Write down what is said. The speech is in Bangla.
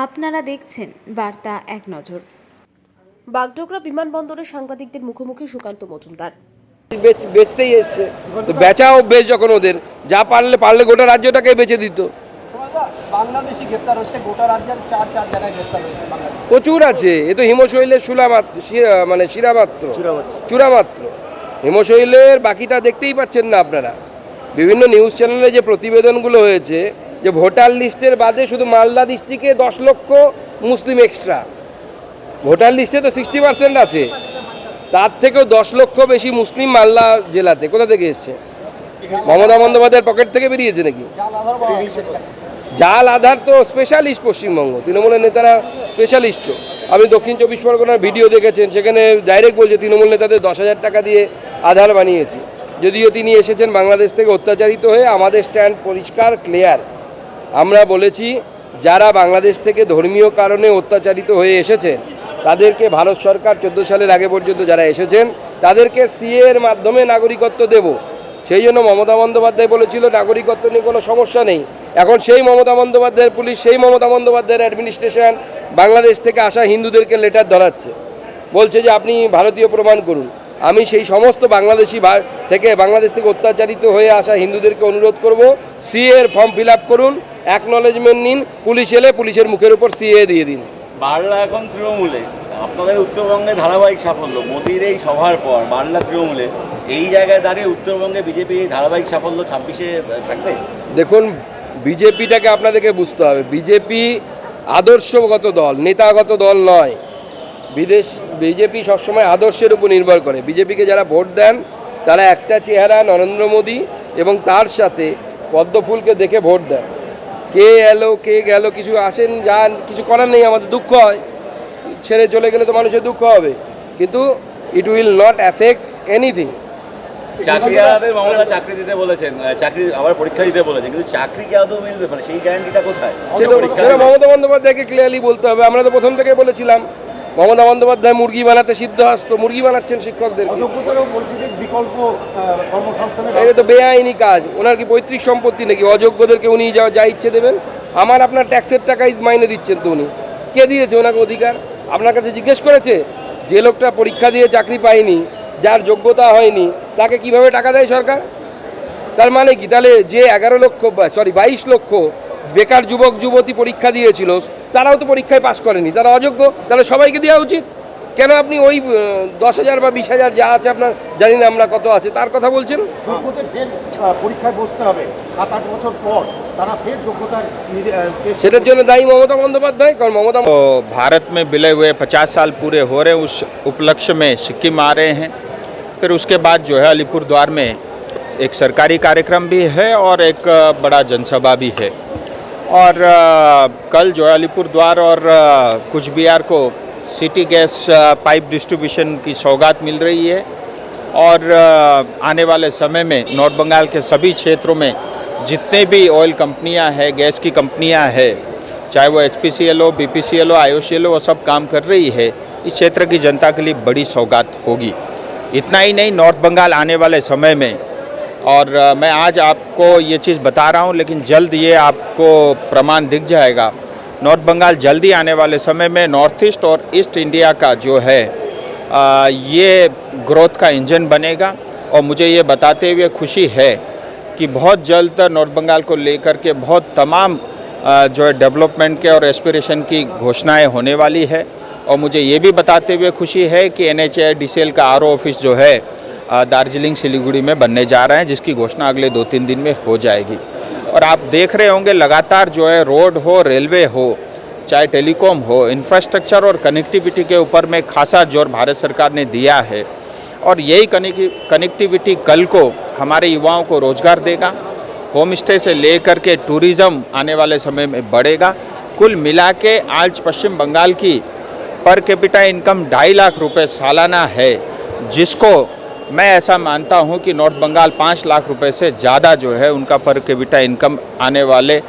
আপনারা দেখছেন বার্তা এক নজর। বাগডোগরা বিমানবন্দরে সাংবাদিকদের মুখোমুখি সুকান্ত মজুমদার। বেচতেই এসছে, তো বেচা অভ্যেস যখন ওদের, যা পারলে গোটা রাজ্যটাকে বেচে দিত। বাংলাদেশি গ্রেপ্তার হচ্ছে গোটা রাজ্যের চার জায়গায় গ্রেপ্তার হয়েছে। প্রচুর আছে, এ তো হিমশৈলের চূড়ামাত্র। হিমশৈলের বাকিটা দেখতেই পাচ্ছেন না আপনারা। বিভিন্ন নিউজ চ্যানেলে যে প্রতিবেদনগুলো হয়েছে যে ভোটার লিস্টের বাদে শুধু মালদা ডিস্ট্রিক্টে 10 লক্ষ মুসলিম এক্সট্রা, ভোটার লিস্টে তো 60% আছে, তার থেকেও 10 লক্ষ বেশি মুসলিম মালদা জেলাতে। কোথা থেকে এসছে? মমতা বন্দ্যোপাধ্যায়ের পকেট থেকে বেরিয়েছে নাকি? জাল আধার তো স্পেশালিস্ট পশ্চিমবঙ্গ, তৃণমূলের নেতারা স্পেশালিস্ট। আপনি দক্ষিণ 24 পরগনার ভিডিও দেখেছেন, সেখানে ডাইরেক্ট বলছে তৃণমূল নেতাদের 10,000 টাকা দিয়ে আধার বানিয়েছি। যদিও তিনি এসেছেন বাংলাদেশ থেকে অত্যাচারিত হয়ে। আমাদের স্ট্যান্ড পরিষ্কার, ক্লিয়ার। আমরা বলেছি যারা বাংলাদেশ থেকে ধর্মীয় কারণে অত্যাচারিত হয়ে এসেছেন তাদেরকে ভারত সরকার 14 সালের আগে পর্যন্ত যারা এসেছেন তাদেরকে সিএ এর মাধ্যমে নাগরিকত্ব দেব। সেই জন্য মমতা বন্দ্যোপাধ্যায় বলেছিল নাগরিকত্ব নিয়ে কোনো সমস্যা নেই। এখন সেই মমতা বন্দ্যোপাধ্যায়ের পুলিশ, সেই মমতা বন্দ্যোপাধ্যায়ের অ্যাডমিনিস্ট্রেশন বাংলাদেশ থেকে আসা হিন্দুদেরকে লেটার ধরাচ্ছে, বলছে যে আপনি ভারতীয় প্রমাণ করুন। আমি সেই সমস্ত বাংলাদেশ থেকে অত্যাচারিত হয়ে আসা হিন্দুদেরকে অনুরোধ করব, সিএ এর ফর্ম ফিল আপ করুন, অ্যাকনলেজমেন্ট নিন, পুলিশ এলে পুলিশের মুখের উপর সিএ দিয়ে দিন। বাংলা এখন তৃণমূলে, আপনাদের উত্তরবঙ্গে ধারাবাহিক সাফল্য, মোদির এই সভার পর বাংলা তৃণমূলে, এই জায়গায় দাঁড়িয়ে উত্তরবঙ্গে বিজেপি এই ধারাবাহিক সাফল্য 26-এ থাকবে। দেখুন, বিজেপিটাকে আপনাদেরকে বুঝতে হবে, বিজেপি আদর্শগত দল, নেতাগত দল নয়। বিজেপি সবসময় আদর্শের উপর নির্ভর করে। বিজেপিকে যারা ভোট দেন তারা একটা চেহারা নরেন্দ্র মোদী এবং তার সাথে পদ্মফুলকে দেখে ভোট দেন। কে এলো কে গেল, কিছু আসেন যান, কিছু করার নেই। আমাদের দুঃখ হয়, ছেড়ে চলে গেলে তো মানুষের দুঃখ হবে, কিন্তু it will not affect anything. চাকরিহারাদের মমতা চাকরি দিতে বলেছেন, চাকরি আবার পরীক্ষা দিতে বলেছেন, কিন্তু চাকরি কি আদৌ মিলবে? মানে সেই গ্যারান্টিটা কোথায়? সেটা মমতা বন্দ্যোপাধ্যায়কে ক্লিয়ারলি বলতে হবে। আমরা তো প্রথম থেকে বলেছিলাম মমতা বন্দ্যোপাধ্যায় মুরগি বানাতে সিদ্ধহস্ত, মুরগি বানাচ্ছেন শিক্ষকদের। এটা তো বেআইনি কাজ। ওনার কি পৈতৃক সম্পত্তি নাকি? অযোগ্যদেরকে উনি যা ইচ্ছে দেবেন? আমার আপনার ট্যাক্সের টাকাই মাইনে দিচ্ছেন তো উনি। কে দিয়েছে ওনাকে অধিকার? আপনার কাছে জিজ্ঞেস করেছে? যে লোকটা পরীক্ষা দিয়ে চাকরি পায়নি, যার যোগ্যতা হয়নি, তাকে কিভাবে টাকা দেয় সরকার? তার মানে কি? তাহলে যে 22 লক্ষ বেকার যুবক যুবতী পরীক্ষা দিয়েছিল তারাও তো পরীক্ষায় পাশ করেনি, তারা অযোগ্য। তাহলে সবাইকে দেওয়া উচিত। কেন আপনি ওই 10,000 বা 20,000 যা আছে, আপনার জানি না আমরা কত আছে, তার কথা বলছেন? পরীক্ষায় বসতে হবে 7-8 বছর পর, তারা ফের যোগ্যতার সেটার জন্য দায়ী মমতা বন্দ্যোপাধ্যায়। কারণ মমতা भारत में विलय हुए 50 साल पूरे हो रहे हैं, उस उपलक्ष्य में सिक्किम आ रहे हैं। फिर उसके बाद जो है अलीपुर द्वार में एक सरकारी कार्यक्रम भी है और एक बड़ा जनसभा भी है। और कल जो है अलीपुर द्वार और कुछ बिहार को सिटी गैस पाइप डिस्ट्रीब्यूशन की सौगात मिल रही है। और आने वाले समय में नॉर्थ बंगाल के सभी क्षेत्रों में जितने भी ऑयल कंपनियां हैं, गैस की कंपनियां हैं, चाहे वो HPCL हो, BPCL हो, IOCL हो, वो सब काम कर रही है। इस क्षेत्र की जनता के लिए बड़ी सौगात होगी। इतना ही नहीं, नॉर्थ बंगाल आने वाले समय में, और मैं आज आपको ये चीज़ बता रहा हूँ लेकिन जल्द ये आपको प्रमाण दिख जाएगा, नॉर्थ बंगाल जल्दी आने वाले समय में नॉर्थ ईस्ट और ईस्ट इंडिया का जो है ये ग्रोथ का इंजन बनेगा। और मुझे ये बताते हुए खुशी है कि बहुत जल्द नॉर्थ बंगाल को लेकर के बहुत तमाम जो है डेवलपमेंट के और एस्पिरेशन की घोषणाएं होने वाली है। और मुझे ये भी बताते हुए खुशी है कि NHAIDCL का RO ऑफिस जो है दार्जिलिंग सिलीगुड़ी में बनने जा रहे हैं, जिसकी घोषणा अगले 2-3 दिन में हो जाएगी। और आप देख रहे होंगे लगातार जो है रोड हो, रेलवे हो, चाहे टेलीकॉम हो, इंफ्रास्ट्रक्चर और कनेक्टिविटी के ऊपर में खासा जोर भारत सरकार ने दिया है। और यही कनेक्टिविटी कल को हमारे युवाओं को रोजगार देगा। होम स्टे से लेकर के टूरिज़्म आने वाले समय में बढ़ेगा। कुल मिला के आज पश्चिम बंगाल की पर कैपिटा इनकम 2.5 लाख रुपए सालाना है, जिसको मैं ऐसा मानता हूं कि नॉर्थ बंगाल 5 लाख रुपए से ज़्यादा जो है उनका पर कैपिटा इनकम आने वाले